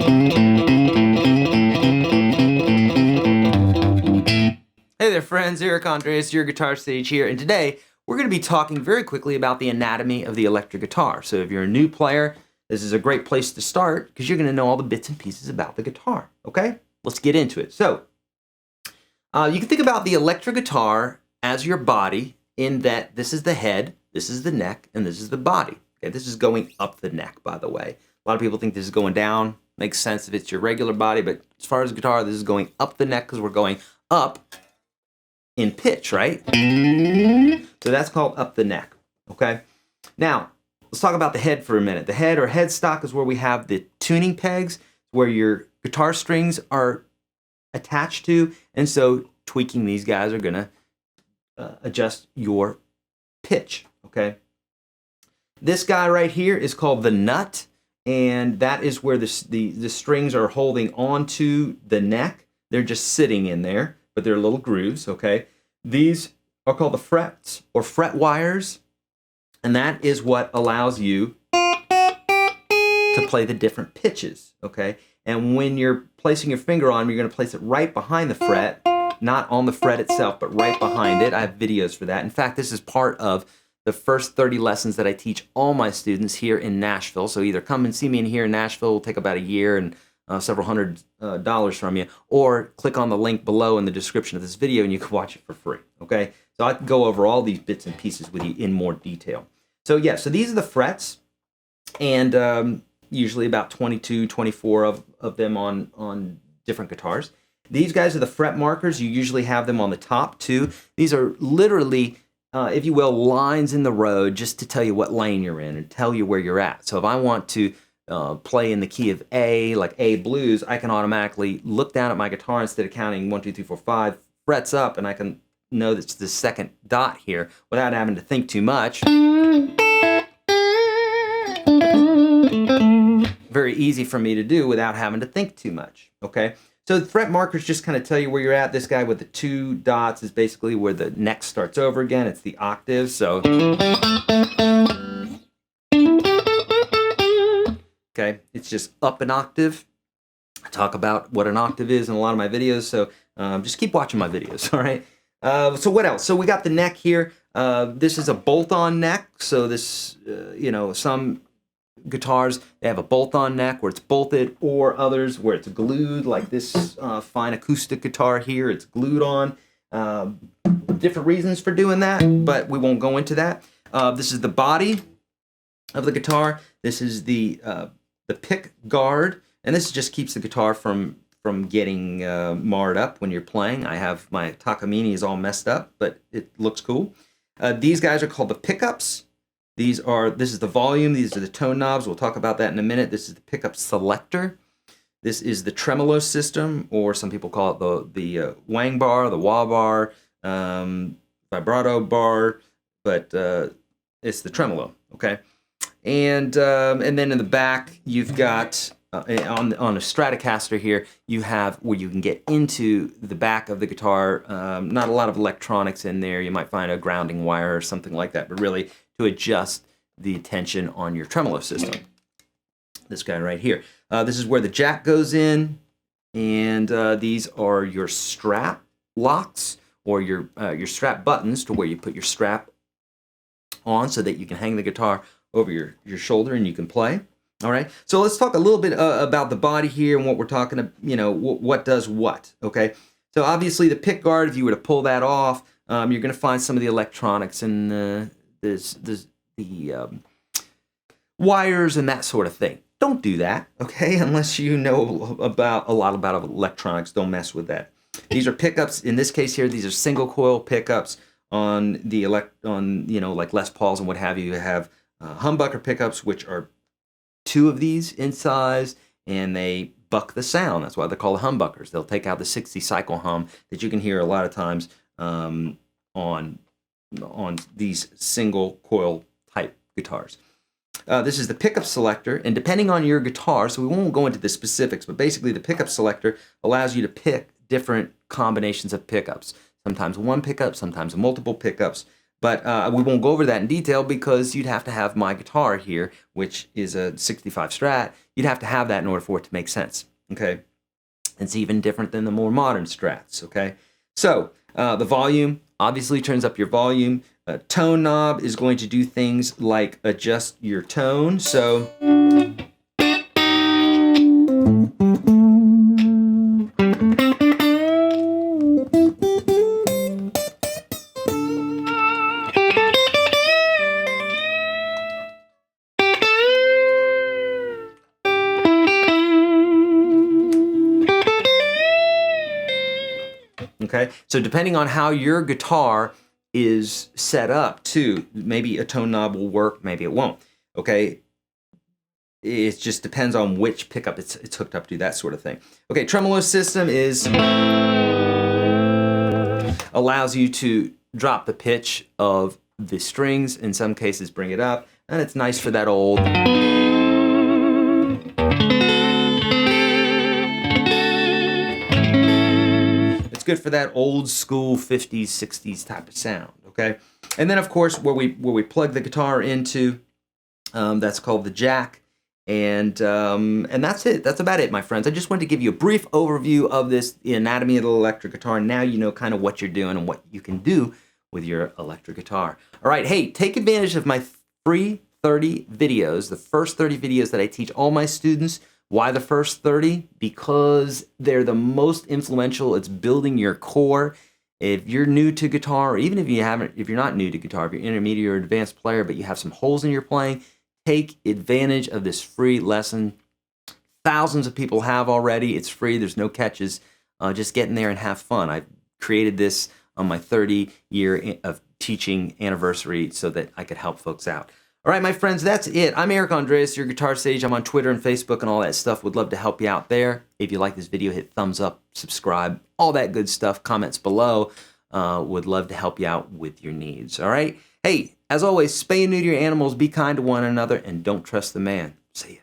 Hey there friends, Eric Andreas, YourGuitarSage here, and today we're going to be talking very quickly about the anatomy of the electric guitar. So if you're a new player, this is a great place to start because you're going to know all the bits and pieces about the guitar, okay? Let's get into it. So you can think about the electric guitar as your body in that this is the head, this is the neck, and this is the body. Okay, this is going up the neck, by the way. A lot of people think this is going down. Makes sense if it's your regular body, but as far as guitar, this is going up the neck because we're going up in pitch, right? So that's called up the neck, okay? Now, let's talk about the head for a minute. The head or headstock is where we have the tuning pegs, where your guitar strings are attached to, and so tweaking these guys are gonna adjust your pitch, okay? This guy right here is called the nut, and that is where the strings are holding onto the neck. They're just sitting in there, but they're little grooves, okay? These are called the frets or fret wires, and that is what allows you to play the different pitches, okay? And when you're placing your finger on them, you're gonna place it right behind the fret, not on the fret itself, but right behind it. I have videos for that. In fact, this is part of the first 30 lessons that I teach all my students here in Nashville. So either come and see me in here in Nashville, it'll take about a year and several $100 from you, or click on the link below in the description of this video and you can watch it for free, okay? So I can go over all these bits and pieces with you in more detail. So yeah, so these are the frets, and usually about 22, 24 of them on different guitars. These guys are the fret markers. You usually have them on the top too. These are literally if you will, lines in the road just to tell you what lane you're in and tell you where you're at. So if I want to play in the key of A, like A blues, I can automatically look down at my guitar instead of counting 1, 2, 3, 4, 5 frets up, and I can know that's the second dot here without having to think too much. Very easy for me to do without having to think too much, okay? So the fret markers just kind of tell you where you're at. This guy with the 2 dots is basically where the neck starts over again. It's the octave, so. Okay, it's just up an octave. I talk about what an octave is in a lot of my videos, so just keep watching my videos, all right? So what else? So we got the neck here. This is a bolt-on neck, so this, you know, some guitars, they have a bolt-on neck where it's bolted, or others where it's glued, like this fine acoustic guitar here, it's glued on. Different reasons for doing that, but we won't go into that. This is the body of the guitar. This is the pick guard, and this just keeps the guitar from getting marred up when you're playing. I have my Takamine is all messed up, but it looks cool. These guys are called the pickups. This is the volume, these are the tone knobs. We'll talk about that in a minute. This is the pickup selector. This is the tremolo system, or some people call it the wang bar, the wah bar, vibrato bar, but it's the tremolo, okay? And then in the back, you've got, on a Stratocaster here, you have where you can get into the back of the guitar. Not a lot of electronics in there. You might find a grounding wire or something like that, but really to adjust the tension on your tremolo system. This guy right here. This is where the jack goes in, and these are your strap locks, or your strap buttons, to where you put your strap on so that you can hang the guitar over your shoulder and you can play. All right, so let's talk a little bit about the body here and what we're talking about, you know, what does what, okay? So obviously the pick guard, if you were to pull that off, you're going to find some of the electronics and the wires and that sort of thing. Don't do that, okay? Unless you know a lot about electronics, don't mess with that. These are pickups. In this case here, these are single coil pickups on the you know, like Les Pauls and what have you. You have humbucker pickups, which are 2 of these in size, and they buck the sound. That's why they're called humbuckers. They'll take out the 60 cycle hum that you can hear a lot of times on these single coil type guitars. This is the pickup selector, and depending on your guitar, so we won't go into the specifics, but basically the pickup selector allows you to pick different combinations of pickups. Sometimes one pickup, sometimes multiple pickups, But we won't go over that in detail because you'd have to have my guitar here, which is a 65 Strat. You'd have to have that in order for it to make sense, okay? It's even different than the more modern Strats, okay? So the volume obviously turns up your volume. Tone knob is going to do things like adjust your tone. So okay, so depending on how your guitar is set up too, maybe a tone knob will work, maybe it won't, okay? It just depends on which pickup it's hooked up to, that sort of thing. Okay, tremolo system allows you to drop the pitch of the strings, in some cases bring it up, and it's nice for that old good for that old school 50s, 60s type of sound, okay? And then of course where we plug the guitar into, that's called the jack, and that's it. That's about it, my friends. I just wanted to give you a brief overview of the anatomy of the electric guitar. Now you know kind of what you're doing and what you can do with your electric guitar. All right, hey, take advantage of my free 30 videos, the first 30 videos that I teach all my students. Why the first 30? Because they're the most influential. It's building your core. If you're new to guitar, or even if you're not new to guitar, if you're intermediate or advanced player, but you have some holes in your playing, take advantage of this free lesson. Thousands of people have already. It's free. There's no catches. Just get in there and have fun. I created this on my 30-year of teaching anniversary so that I could help folks out. All right, my friends, that's it. I'm Eric Andreas, your Guitar Sage. I'm on Twitter and Facebook and all that stuff. Would love to help you out there. If you like this video, hit thumbs up, subscribe, all that good stuff. Comments below. Would love to help you out with your needs. All right? Hey, as always, spay and neuter your animals, be kind to one another, and don't trust the man. See ya.